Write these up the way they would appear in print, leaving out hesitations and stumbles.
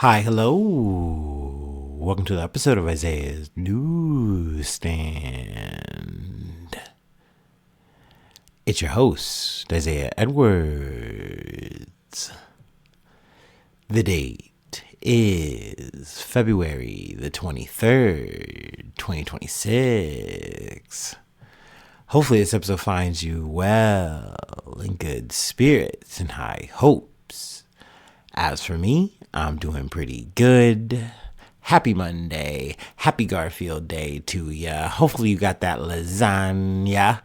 Hi, hello. Welcome to the episode of Isaiah's Newsstand. It's your host, Isaiah Edwards. The date is February the 23rd, 2026. Hopefully this episode finds you well, in good spirits and high hopes. As for me, I'm doing pretty good. Happy Monday. Happy Garfield Day to ya. Hopefully you got that lasagna.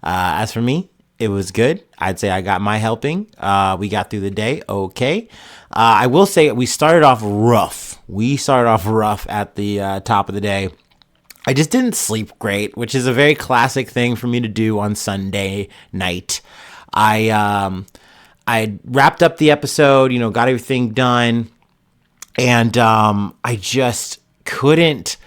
As for me, it was good. I'd say I got my helping. We got through the day okay. I will say we started off rough. At the top of the day. I just didn't sleep great, which is a very classic thing for me to do on Sunday night. I wrapped up the episode, got everything done, and I just couldn't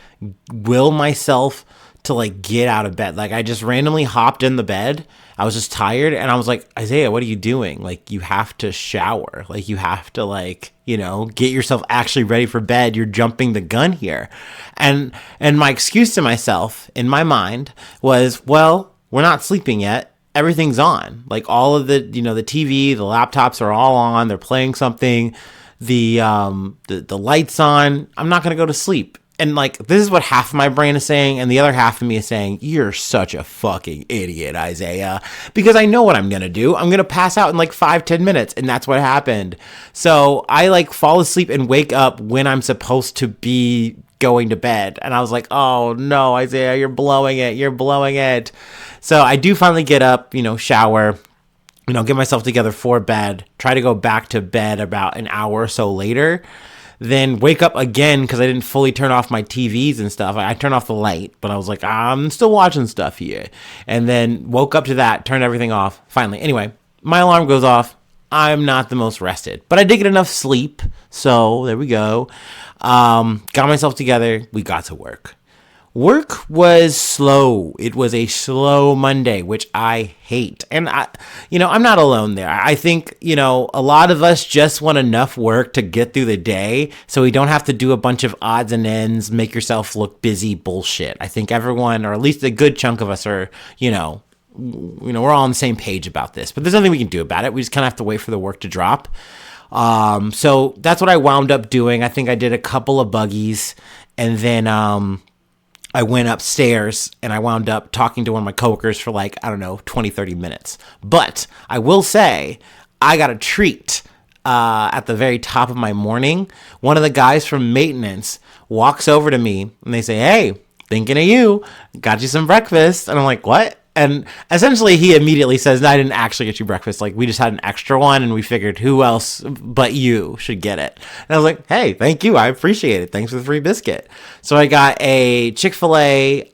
will myself to get out of bed. I just randomly hopped in the bed. I was just tired, and I was like, Isaiah, what are you doing? You have to shower. You have to get yourself actually ready for bed. You're jumping the gun here. And my excuse to myself in my mind was, well, we're not sleeping yet. Everything's on. All of the, the TV, the laptops are all on. They're playing something. The lights on. I'm not going to go to sleep. And this is what half of my brain is saying, and the other half of me is saying, you're such a fucking idiot, Isaiah. Because I know what I'm going to do. I'm going to pass out in 5-10 minutes, and that's what happened. So I fall asleep and wake up when I'm supposed to be going to bed. And I was like, oh no, Isaiah, you're blowing it. So I do finally get up, shower, get myself together for bed, try to go back to bed about an hour or so later. Then wake up again because I didn't fully turn off my TVs and stuff. I turned off the light, but I was like, I'm still watching stuff here. And then woke up to that, turned everything off. Finally, anyway, my alarm goes off. I'm not the most rested, but I did get enough sleep. So there we go. Got myself together. We got to work. Work was slow. It was a slow Monday, which I hate. And I'm not alone there. I think, a lot of us just want enough work to get through the day so we don't have to do a bunch of odds and ends, make yourself look busy bullshit. I think everyone, or at least a good chunk of us are, we're all on the same page about this, but there's nothing we can do about it. We just kind of have to wait for the work to drop. So that's what I wound up doing. I think I did a couple of buggies, and then, I went upstairs and I wound up talking to one of my coworkers for 20, 30 minutes. But I will say I got a treat at the very top of my morning. One of the guys from maintenance walks over to me and they say, hey, thinking of you, got you some breakfast. And I'm like, what? And essentially he immediately says, no, I didn't actually get you breakfast. We just had an extra one and we figured who else but you should get it. And I was like, hey, thank you. I appreciate it. Thanks for the free biscuit. So I got a Chick-fil-A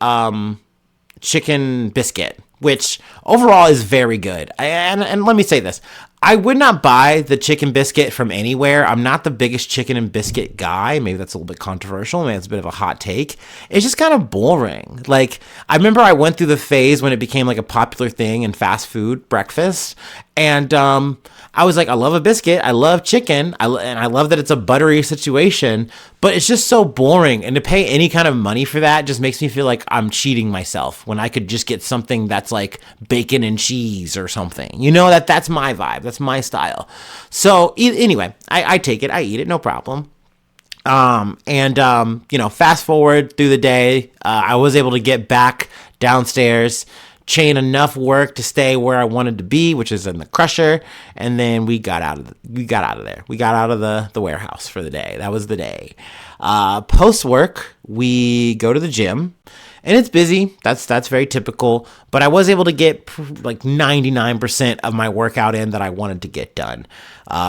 chicken biscuit, which overall is very good. And let me say this. I would not buy the chicken biscuit from anywhere. I'm not the biggest chicken and biscuit guy. Maybe that's a little bit controversial. Maybe it's a bit of a hot take. It's just kind of boring. I remember I went through the phase when it became a popular thing in fast food breakfast. And I was like, I love a biscuit. I love chicken. And I love that it's a buttery situation. But it's just so boring. And to pay any kind of money for that just makes me feel like I'm cheating myself when I could just get something that's bacon and cheese or something. That's my vibe. That's my style. So anyway, I take it. I eat it. No problem. Fast forward through the day, I was able to get back downstairs, chain enough work to stay where I wanted to be, which is in the crusher, and then we got out of there. We got out of the warehouse for the day. That was the day. Post work, we go to the gym, and it's busy. That's very typical, but I was able to get 99% of my workout in that I wanted to get done.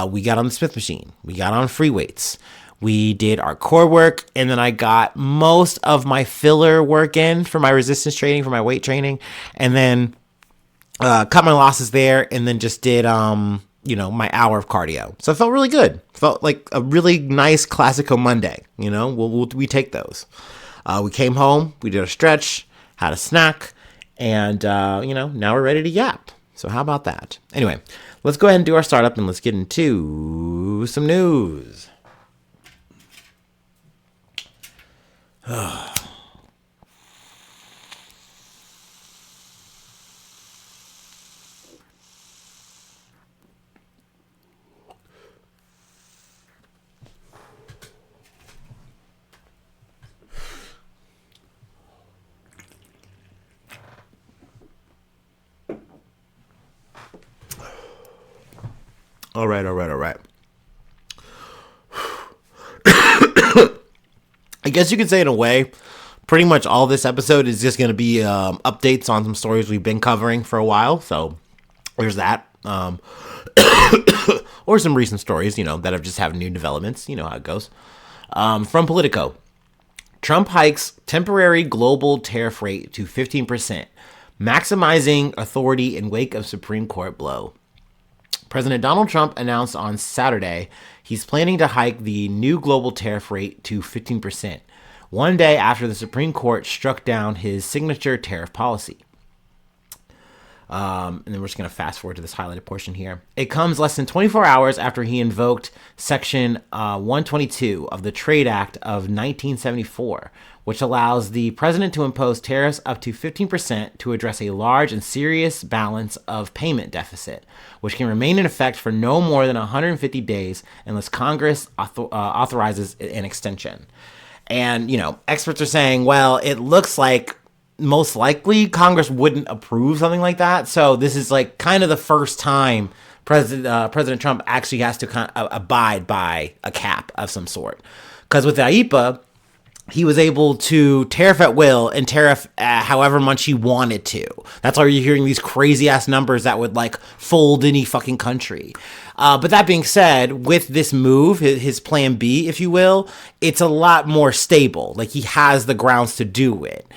We got on the Smith machine. We got on free weights. We did our core work, and then I got most of my filler work in for my resistance training, for my weight training, and then cut my losses there, and then just did my hour of cardio. So it felt really good. Felt like a really nice classical Monday. We take those. We came home, we did a stretch, had a snack, and now we're ready to yap. So how about that? Anyway, let's go ahead and do our startup, and let's get into some news. All right. I guess you could say in a way, pretty much all this episode is just going to be updates on some stories we've been covering for a while. So there's that. Or some recent stories, that have just had new developments. You know how it goes. From Politico. Trump hikes temporary global tariff rate to 15%, maximizing authority in wake of Supreme Court blow. President Donald Trump announced on Saturday he's planning to hike the new global tariff rate to 15%, one day after the Supreme Court struck down his signature tariff policy. And then we're just going to fast forward to this highlighted portion here. It comes less than 24 hours after he invoked Section 122 of the Trade Act of 1974, which allows the president to impose tariffs up to 15% to address a large and serious balance of payment deficit, which can remain in effect for no more than 150 days unless Congress authorizes an extension. And, experts are saying, well, it looks like most likely Congress wouldn't approve something like that. So this is like kind of the first time President Trump actually has to kind of abide by a cap of some sort. Because with the IEPA, he was able to tariff at will and tariff however much he wanted to. That's why you're hearing these crazy ass numbers that would like fold any fucking country. But that being said, with this move, his plan B, if you will, it's a lot more stable. Like he has the grounds to do it.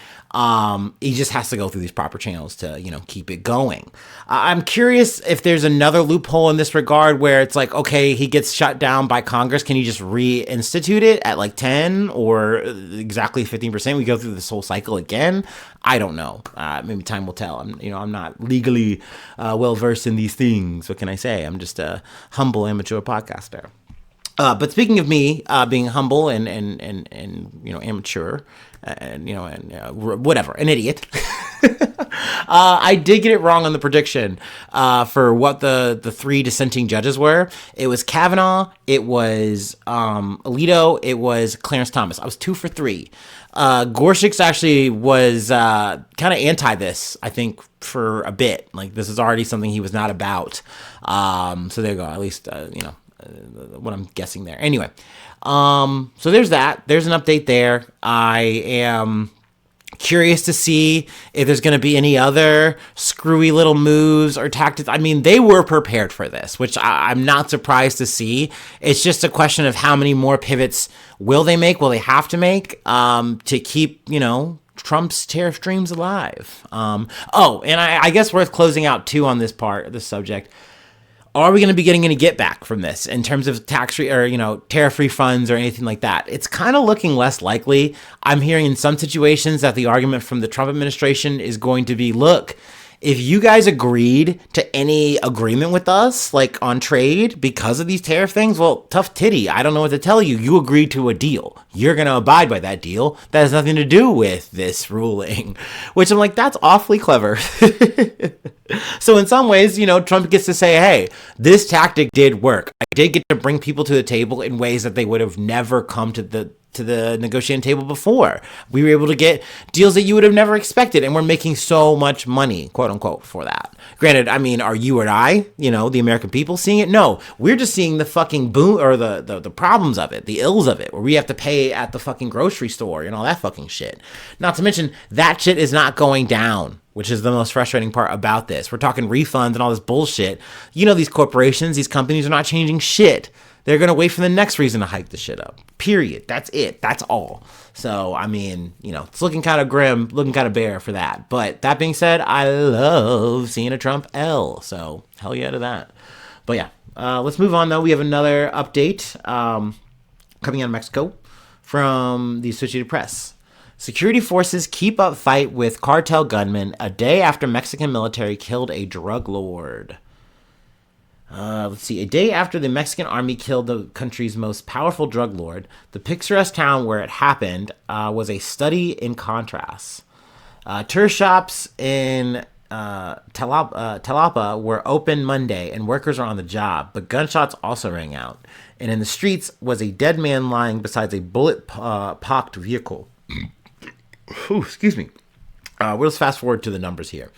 He just has to go through these proper channels to, keep it going. I'm curious if there's another loophole in this regard where it's like, okay, he gets shut down by Congress. Can you just reinstitute it at like 10 or exactly 15%? We go through this whole cycle again. I don't know. Maybe time will tell. I'm not legally well versed in these things. What can I say? I'm just a humble amateur podcaster. But speaking of me being humble and amateur, and whatever, an idiot. I did get it wrong on the prediction for what the three dissenting judges were. It was Kavanaugh, it was Alito, it was Clarence Thomas. I was 2 for 3. Gorsuch actually was kind of anti this, I think, for a bit. Like this is already something he was not about. So there you go. At least what I'm guessing there. Anyway, so there's that. There's an update there. I am curious to see if there's going to be any other screwy little moves or tactics. I mean, they were prepared for this, which I'm not surprised to see. It's just a question of how many more pivots will they make? Will they have to make to keep, Trump's tariff dreams alive? And I guess worth closing out too on this subject. Are we going to be getting any get back from this in terms of tax-free or, tariff refunds or anything like that? It's kind of looking less likely. I'm hearing in some situations that the argument from the Trump administration is going to be, look, if you guys agreed to any agreement with us, like on trade because of these tariff things, well, tough titty. I don't know what to tell you. You agreed to a deal. You're going to abide by that deal. That has nothing to do with this ruling, which I'm like, that's awfully clever. So in some ways, Trump gets to say, hey, this tactic did work. I did get to bring people to the table in ways that they would have never come to the negotiating table before. We were able to get deals that you would have never expected, and we're making so much money, quote unquote, for that. Granted, I mean, are you and I, the American people seeing it? No, we're just seeing the fucking boom or the problems of it, the ills of it, where we have to pay at the fucking grocery store and all that fucking shit. Not to mention that shit is not going down, which is the most frustrating part about this. We're talking refunds and all this bullshit. These corporations, these companies are not changing shit. They're going to wait for the next reason to hike the shit up. Period. That's it. That's all. So, I mean, it's looking kind of grim, looking kind of bare for that. But that being said, I love seeing a Trump L. So, hell yeah to that. But yeah, let's move on though. We have another update coming out of Mexico from the Associated Press. Security forces keep up fight with cartel gunmen a day after Mexican military killed a drug lord. Let's see. A day after the Mexican army killed the country's most powerful drug lord, the picturesque town where it happened was a study in contrast. Tourist shops in Talapa were open Monday, and workers are on the job, but gunshots also rang out. And in the streets was a dead man lying beside a bullet-pocked vehicle. Ooh, excuse me. We'll just fast forward to the numbers here.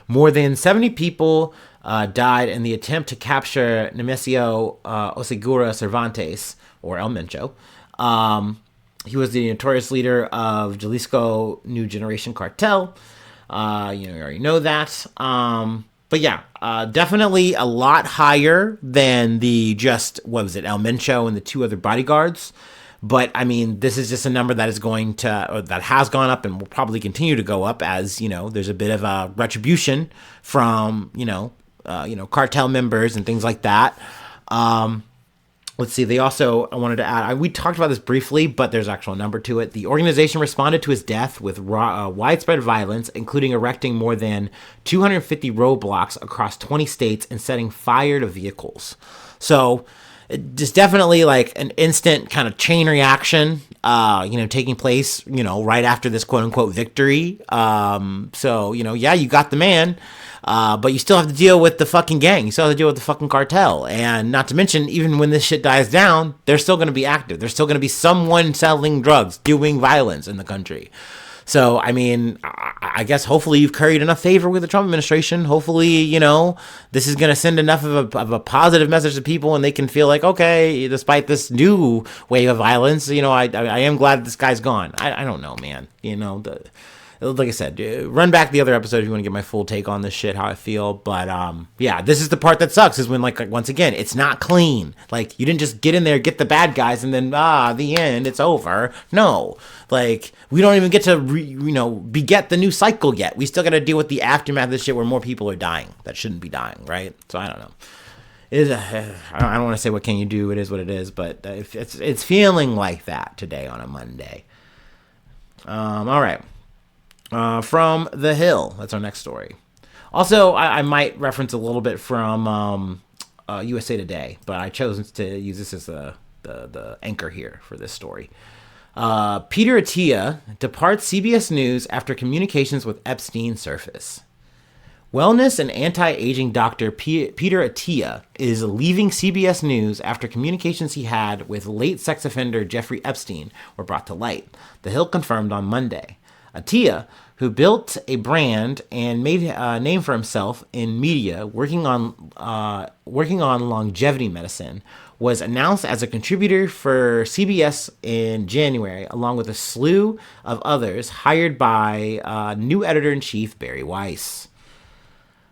More than 70 people died in the attempt to capture Nemesio Osegura Cervantes, or El Mencho. He was the notorious leader of Jalisco New Generation Cartel. You already know that. But yeah, definitely a lot higher than the El Mencho and the two other bodyguards. But I mean, this is just a number that is that has gone up and will probably continue to go up as, there's a bit of a retribution from, cartel members and things like that. Let's see. I wanted to add, we talked about this briefly, but there's actual number to it. The organization responded to his death with widespread violence, including erecting more than 250 roadblocks across 20 states and setting fire to vehicles. So just definitely like an instant kind of chain reaction, taking place, right after this quote unquote victory. Yeah, you got the man. But you still have to deal with the fucking gang. You still have to deal with the fucking cartel. And not to mention, even when this shit dies down, they're still going to be active. There's still going to be someone selling drugs, doing violence in the country. So, I mean, I guess hopefully you've curried enough favor with the Trump administration. Hopefully, this is going to send enough of a positive message to people and they can feel like, okay, despite this new wave of violence, I am glad this guy's gone. I don't know, man. Like I said, run back the other episode if you want to get my full take on this shit, how I feel. But yeah, this is the part that sucks is when, like once again, it's not clean. Like, you didn't just get in there, get the bad guys, and then, the end, it's over. No. Like, we don't even get to, beget the new cycle yet. We still got to deal with the aftermath of this shit where more people are dying that shouldn't be dying, right? So, I don't know. I don't want to say what can you do. It is what it is. But it's feeling like that today on a Monday. All right. From The Hill. That's our next story. Also, I might reference a little bit from USA Today, but I chose to use this as the anchor here for this story. Peter Attia departs CBS News after communications with Epstein surface. Wellness and anti-aging doctor Peter Attia is leaving CBS News after communications he had with late sex offender Jeffrey Epstein were brought to light. The Hill confirmed on Monday. Attia, who built a brand and made a name for himself in media working on longevity medicine, was announced as a contributor for CBS in January, along with a slew of others hired by new editor-in-chief Barry Weiss.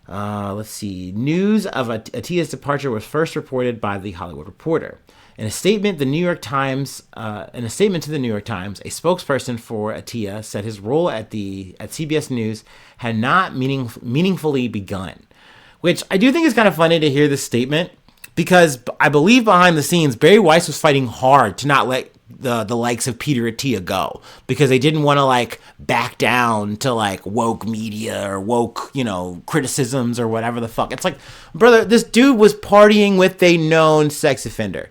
Let's see. News of Attia's departure was first reported by The Hollywood Reporter. In a statement to the New York Times, a spokesperson for Attia said his role at CBS News had not meaningfully begun, which I do think is kind of funny to hear this statement because I believe behind the scenes Barry Weiss was fighting hard to not let the likes of Peter Attia go because they didn't want to like back down to like woke media or woke, criticisms or whatever the fuck. It's like, brother, this dude was partying with a known sex offender.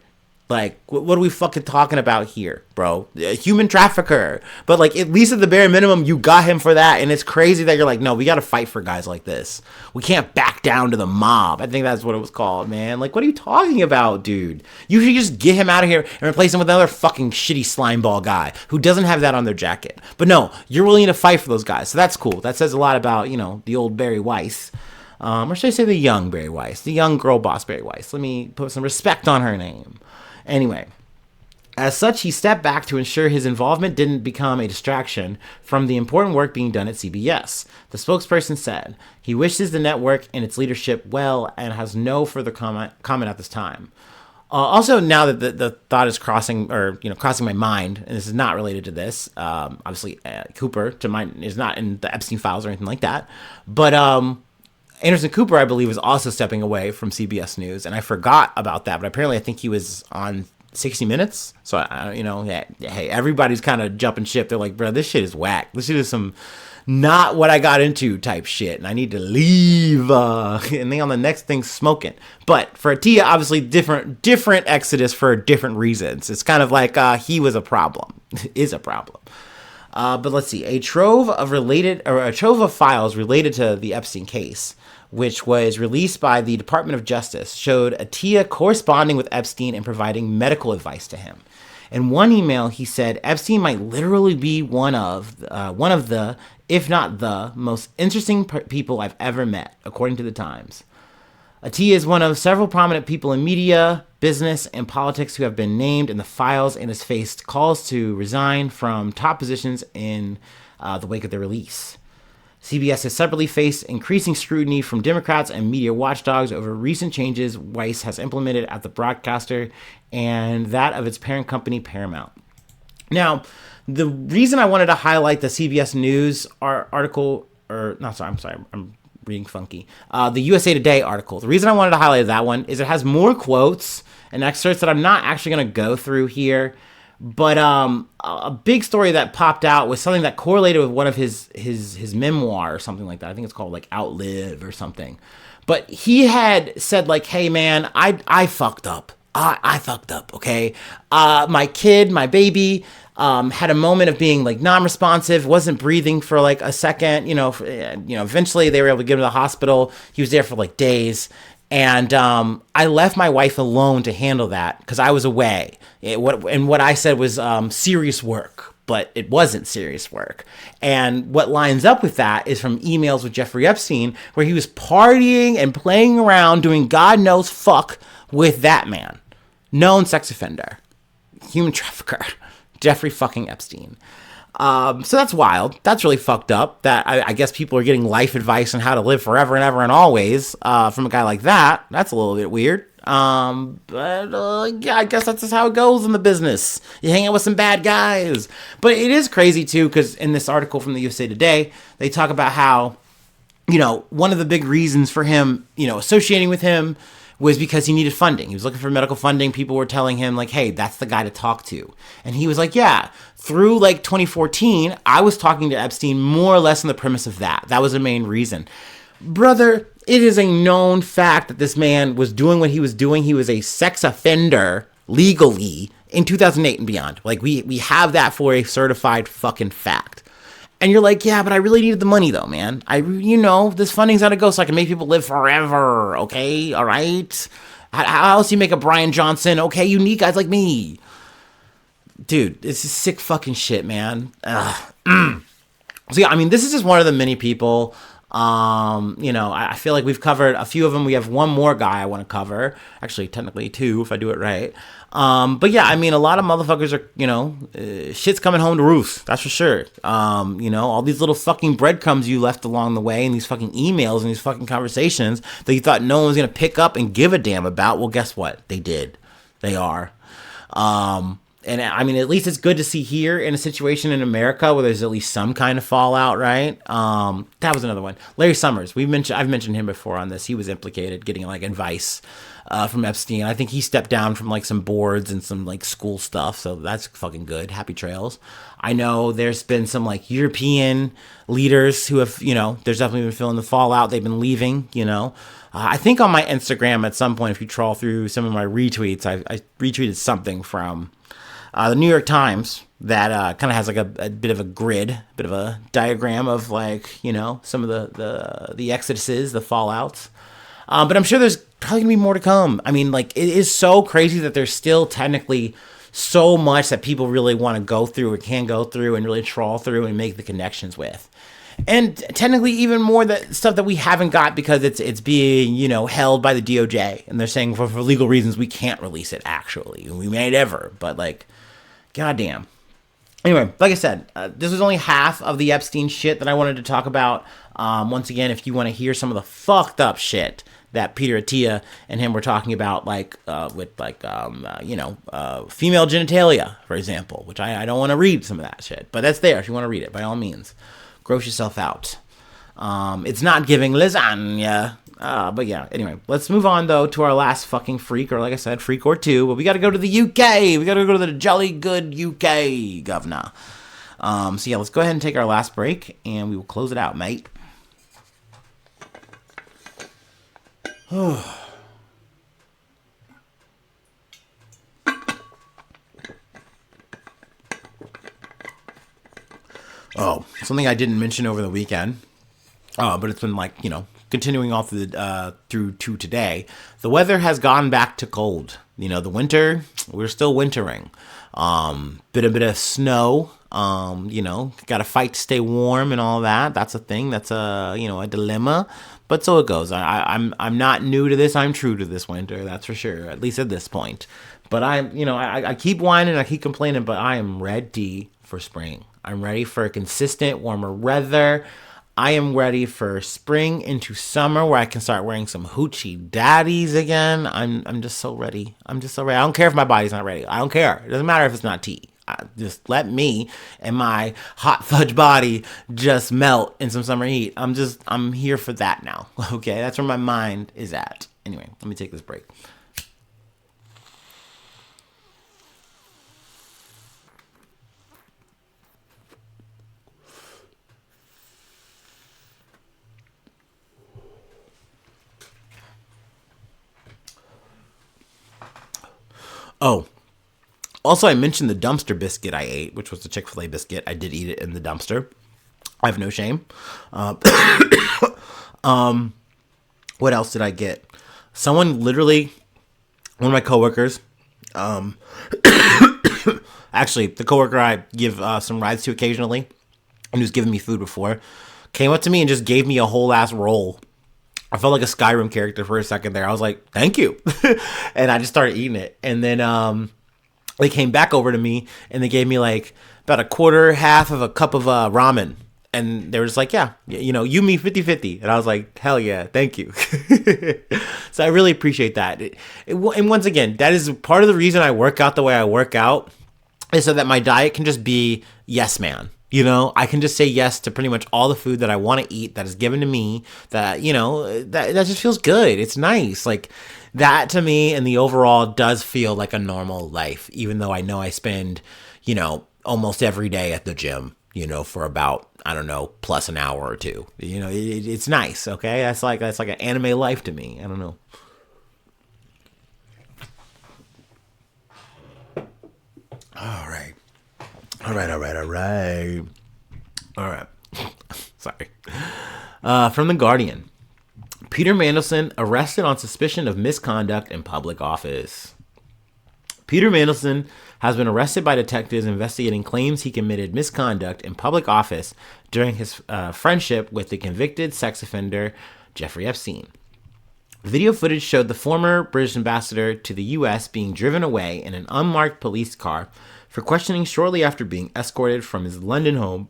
Like, what are we fucking talking about here, bro? A human trafficker. But, like, at least at the bare minimum, you got him for that. And it's crazy that you're like, no, we got to fight for guys like this. We can't back down to the mob. I think that's what it was called, man. Like, what are you talking about, dude? You should just get him out of here and replace him with another fucking shitty slimeball guy who doesn't have that on their jacket. But no, you're willing to fight for those guys. So that's cool. That says a lot about, the old Barry Weiss. Or should I say the young Barry Weiss? The young girl boss Barry Weiss. Let me put some respect on her name. Anyway, as such, he stepped back to ensure his involvement didn't become a distraction from the important work being done at CBS. The spokesperson said he wishes the network and its leadership well and has no further comment at this time. Also, now that the thought is crossing my mind, and this is not related to this, obviously Cooper to mine is not in the Epstein files or anything like that, but Anderson Cooper, I believe, is also stepping away from CBS News, and I forgot about that. But apparently, I think he was on 60 Minutes. So, hey, everybody's kind of jumping ship. They're like, bro, this shit is whack. This shit is some not what I got into type shit. And I need to leave. And then on the next thing, smoking. But for Attia, obviously different exodus for different reasons. It's kind of like he was a problem, is a problem. But let's see, a trove of files related to the Epstein case, which was released by the Department of Justice, showed Attia corresponding with Epstein and providing medical advice to him. In one email, he said Epstein might literally be one of the, if not the, most interesting people I've ever met, according to the Times. Attia is one of several prominent people in media, business, and politics who have been named in the files and has faced calls to resign from top positions in the wake of their release. CBS has separately faced increasing scrutiny from Democrats and media watchdogs over recent changes Weiss has implemented at the broadcaster and that of its parent company, Paramount. Now, the reason I wanted to highlight the CBS News article, I'm reading funky. The USA Today article. The reason I wanted to highlight that one is it has more quotes and excerpts that I'm not actually going to go through here. But a big story that popped out was something that correlated with one of his memoir or something like that. I think it's called like Outlive or something. But he had said like, hey man, I fucked up. I fucked up, okay? My kid, my baby, had a moment of being like non-responsive, wasn't breathing for like a second, eventually they were able to get him to the hospital. He was there for like days. And I left my wife alone to handle that because I was away. What I said was serious work, but it wasn't serious work. And what lines up with that is from emails with Jeffrey Epstein, where he was partying and playing around, doing God knows fuck with that man. Known sex offender, human trafficker, Jeffrey fucking Epstein. So that's wild. That's really fucked up that I guess people are getting life advice on how to live forever and ever and always from a guy like that. That's a little bit weird. But yeah, I guess that's just how it goes in the business. You hang out with some bad guys. But it is crazy too, because in this article from the USA Today, they talk about how, one of the big reasons for him, associating with him was because he needed funding. He was looking for medical funding. People were telling him like, hey, that's the guy to talk to. And he was like, yeah, through like 2014, I was talking to Epstein more or less on the premise of that. That was the main reason. Brother, it is a known fact that this man was doing what he was doing. He was a sex offender legally in 2008 and beyond. Like we have that for a certified fucking fact. And you're like, yeah, but I really needed the money though, man. This funding's gotta go so I can make people live forever, okay? All right? How else do you make a Brian Johnson? Okay, you need guys like me. Dude, this is sick fucking shit, man. So yeah, this is just one of the many people. I feel like we've covered a few of them. We have one more guy I want to cover. Actually, technically two, if I do it right. But yeah, a lot of motherfuckers are, shit's coming home to roost. That's for sure. All these little fucking breadcrumbs you left along the way and these fucking emails and these fucking conversations that you thought no one was going to pick up and give a damn about. Well, guess what? They did. They are. And at least it's good to see here in a situation in America where there's at least some kind of fallout, right? That was another one. Larry Summers. I've mentioned him before on this. He was implicated, getting like advice from Epstein. I think he stepped down from like some boards and some like school stuff. So that's fucking good. Happy trails. I know there's been some like European leaders who have, there's definitely been feeling the fallout. They've been leaving, I think on my Instagram at some point, if you trawl through some of my retweets, I retweeted something from the New York Times that kind of has like a bit of a grid, a bit of a diagram of like, some of the exoduses, the fallouts. But I'm sure there's probably gonna be more to come. It is so crazy that there's still technically so much that people really want to go through or can go through and really trawl through and make the connections with. And technically even more that stuff that we haven't got because it's being, held by the DOJ. And they're saying for legal reasons we can't release it actually. We may never, but like, goddamn. Anyway, like I said, this was only half of the Epstein shit that I wanted to talk about. Once again, if you want to hear some of the fucked up shit that Peter Attia and him were talking about, with female genitalia, for example, which I don't want to read some of that shit, but that's there if you want to read it, by all means. Gross yourself out. It's not giving lasagna. But yeah, anyway, let's move on though to our last fucking freak, or like I said, freak or two. But we got to go to the UK. We got to go to the jolly good UK, governor. So yeah, let's go ahead and take our last break, and we will close it out, mate. Oh, something I didn't mention over the weekend, but it's been continuing all through to today. The weather has gone back to cold. The winter, we're still wintering. Bit of snow. Got to fight to stay warm and all that. That's a thing. That's a dilemma. But so it goes. I'm not new to this. I'm true to this winter. That's for sure. At least at this point. But I keep whining. I keep complaining. But I am ready for spring. I'm ready for consistent warmer weather. I am ready for spring into summer where I can start wearing some hoochie daddies again. I'm just so ready. I'm just so ready. I don't care if my body's not ready. I don't care. It doesn't matter if it's not tea. Just let me and my hot fudge body just melt in some summer heat. I'm here for that now. Okay, that's where my mind is at. Anyway, let me take this break. Oh, also I mentioned the dumpster biscuit I ate, which was the Chick-fil-A biscuit. I did eat it in the dumpster. I have no shame. What else did I get? Someone literally, one of my coworkers, actually the coworker I give some rides to occasionally, and who's given me food before, came up to me and just gave me a whole ass roll. I felt like a Skyrim character for a second there. I was like, thank you. And I just started eating it. And then they came back over to me and they gave me like about a quarter, half of a cup of ramen. And they were just like, yeah, you, me, 50-50. And I was like, hell yeah, thank you. So I really appreciate that. And once again, that is part of the reason I work out the way I work out, is so that my diet can just be yes, man. I can just say yes to pretty much all the food that I want to eat that is given to me, that, that just feels good. It's nice. Like that to me and the overall does feel like a normal life, even though I know I spend, almost every day at the gym, for about, I don't know, plus an hour or two. It's nice. Okay. That's like an anime life to me. I don't know. All right. Sorry. From The Guardian. Peter Mandelson arrested on suspicion of misconduct in public office. Peter Mandelson has been arrested by detectives investigating claims he committed misconduct in public office during his friendship with the convicted sex offender Jeffrey Epstein. Video footage showed the former British ambassador to the U.S. being driven away in an unmarked police car for questioning shortly after being escorted from his London home,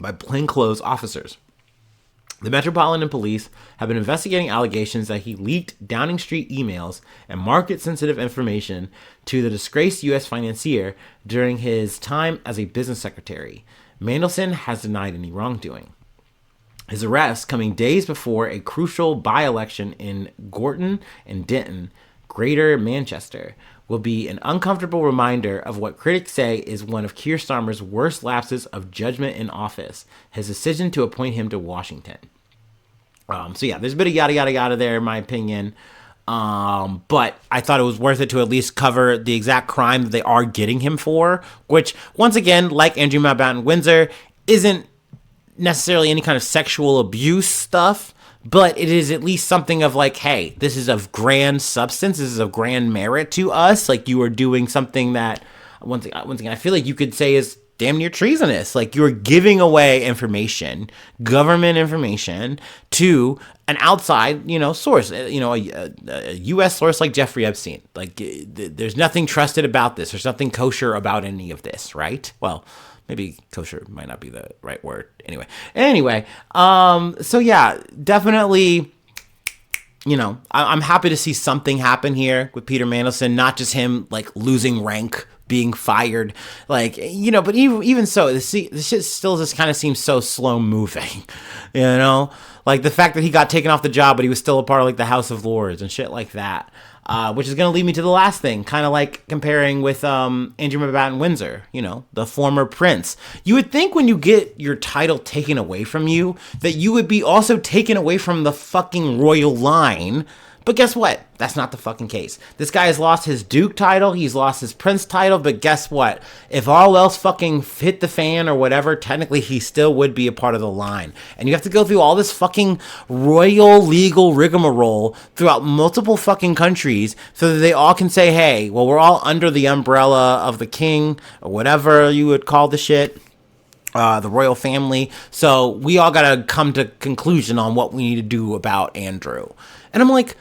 by plainclothes officers. The Metropolitan Police have been investigating allegations that he leaked Downing Street emails and market-sensitive information to the disgraced U.S. financier during his time as a business secretary. Mandelson has denied any wrongdoing. His arrest coming days before a crucial by-election in Gorton and Denton, Greater Manchester, will be an uncomfortable reminder of what critics say is one of Keir Starmer's worst lapses of judgment in office, his decision to appoint him to Washington. So yeah, there's a bit of yada yada yada there in my opinion. But I thought it was worth it to at least cover the exact crime that they are getting him for, which once again, like Andrew Mountbatten Windsor, isn't necessarily any kind of sexual abuse stuff, but it is at least something of like, hey, this is of grand substance. This is of grand merit to us. Like you are doing something that, once again, I feel like you could say is damn near treasonous. Like you're giving away information, government information, to an outside, source, a U.S. source like Jeffrey Epstein. Like there's nothing trusted about this. There's nothing kosher about any of this, right? Well, maybe kosher might not be the right word. Anyway. So yeah, definitely, I'm happy to see something happen here with Peter Mandelson, not just him like losing rank, being fired, like, but even so, this shit still just kind of seems so slow moving, like the fact that he got taken off the job, but he was still a part of like the House of Lords and shit like that. which is going to lead me to the last thing, kind of like comparing with Andrew Mountbatten Windsor, the former prince. You would think when you get your title taken away from you that you would be also taken away from the fucking royal line. But guess what? That's not the fucking case. This guy has lost his Duke title. He's lost his Prince title. But guess what? If all else fucking hit the fan or whatever, technically he still would be a part of the line. And you have to go through all this fucking royal legal rigmarole throughout multiple fucking countries so that they all can say, hey, well, we're all under the umbrella of the king or whatever you would call the shit. The royal family. So we all got to come to conclusion on what we need to do about Andrew. And I'm like,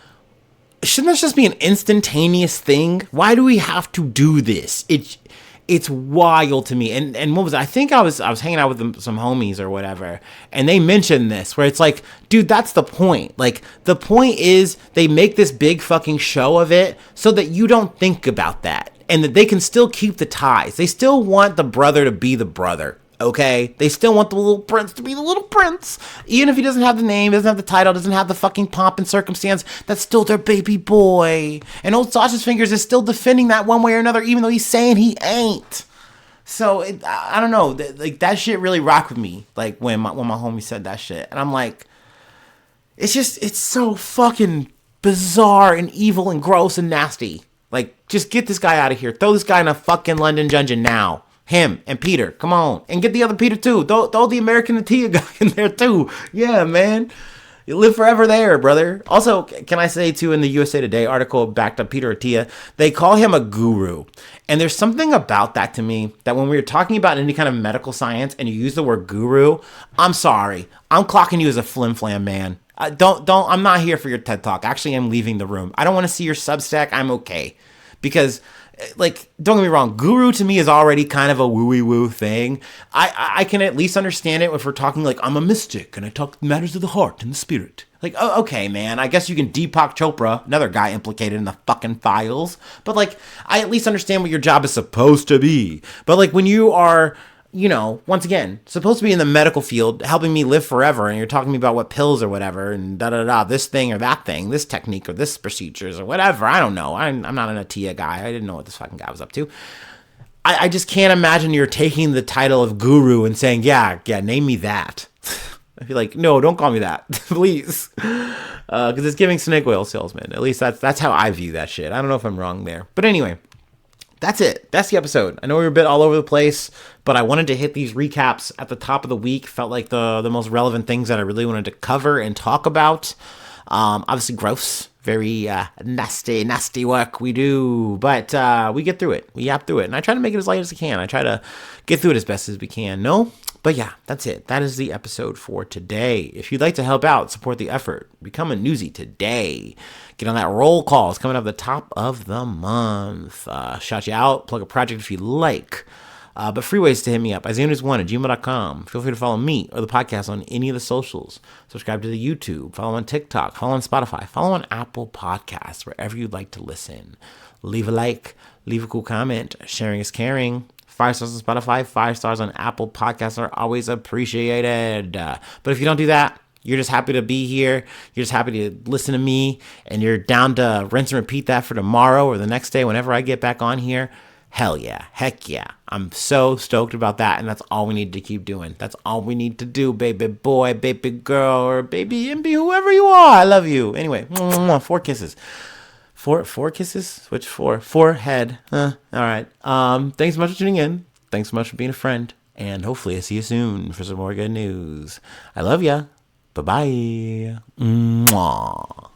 shouldn't this just be an instantaneous thing? Why do we have to do this? It's wild to me. And what was it? I think I was hanging out with some homies or whatever, and they mentioned this, where it's like, dude, that's the point. Like, the point is they make this big fucking show of it so that you don't think about that, and that they can still keep the ties. They still want the brother to be the brother. Okay, they still want the little prince to be the little prince. Even if he doesn't have the name, doesn't have the title, doesn't have the fucking pomp and circumstance, that's still their baby boy. And old Sausage Fingers is still defending that one way or another, even though he's saying he ain't. So, I don't know. Like, that shit really rocked with me, like, when my homie said that shit. And I'm like, it's so fucking bizarre and evil and gross and nasty. Like, just get this guy out of here. Throw this guy in a fucking London dungeon now. Him and Peter, come on. And get the other Peter too. Throw the American Attia guy in there too. Yeah, man. You live forever there, brother. Also, can I say too, in the USA Today article backed up Peter Attia, they call him a guru. And there's something about that to me, that when we're talking about any kind of medical science and you use the word guru, I'm sorry. I'm clocking you as a flim-flam, man. I'm not here for your TED Talk. Actually, I'm leaving the room. I don't want to see your Substack. I'm okay. Because, like, don't get me wrong, guru to me is already kind of a woo-woo thing. I can at least understand it if we're talking like, I'm a mystic and I talk matters of the heart and the spirit. Like, oh, okay, man, I guess you can Deepak Chopra, another guy implicated in the fucking files. But, like, I at least understand what your job is supposed to be. But, like, when you are, once again, supposed to be in the medical field, helping me live forever, and you're talking to me about what pills or whatever, and da-da-da, this thing or that thing, this technique or this procedures or whatever, I don't know. I'm not an Attia guy. I didn't know what this fucking guy was up to. I just can't imagine you're taking the title of guru and saying, yeah, name me that. I feel like, no, don't call me that, please. Because it's giving snake oil salesman. At least that's how I view that shit. I don't know if I'm wrong there. But anyway, that's it. That's the episode. I know we were a bit all over the place, but I wanted to hit these recaps at the top of the week. Felt like the most relevant things that I really wanted to cover and talk about. Obviously gross. Very nasty work we do. But we get through it. We yap through it. And I try to make it as light as I can. I try to get through it as best as we can. No? But yeah, that's it. That is the episode for today. If you'd like to help out, support the effort, become a newsie today. Get on that roll call. It's coming up at the top of the month. Shout you out. Plug a project if you like. But free ways to hit me up. IsaiahNews1@gmail.com. Feel free to follow me or the podcast on any of the socials. Subscribe to the YouTube. Follow on TikTok. Follow on Spotify. Follow on Apple Podcasts, wherever you'd like to listen. Leave a like. Leave a cool comment. Sharing is caring. 5 stars on Spotify, 5 stars on Apple Podcasts are always appreciated. But if you don't do that, you're just happy to be here, you're just happy to listen to me, and you're down to rinse and repeat that for tomorrow or the next day whenever I get back on here, hell yeah, heck yeah. I'm so stoked about that, and that's all we need to keep doing. That's all we need to do, baby boy, baby girl, or baby MB, whoever you are. I love you. Anyway, 4 kisses. Four kisses? Which 4? Forehead. All right. Thanks so much for tuning in. Thanks so much for being a friend. And hopefully I see you soon for some more good news. I love ya. Bye-bye. Mwah.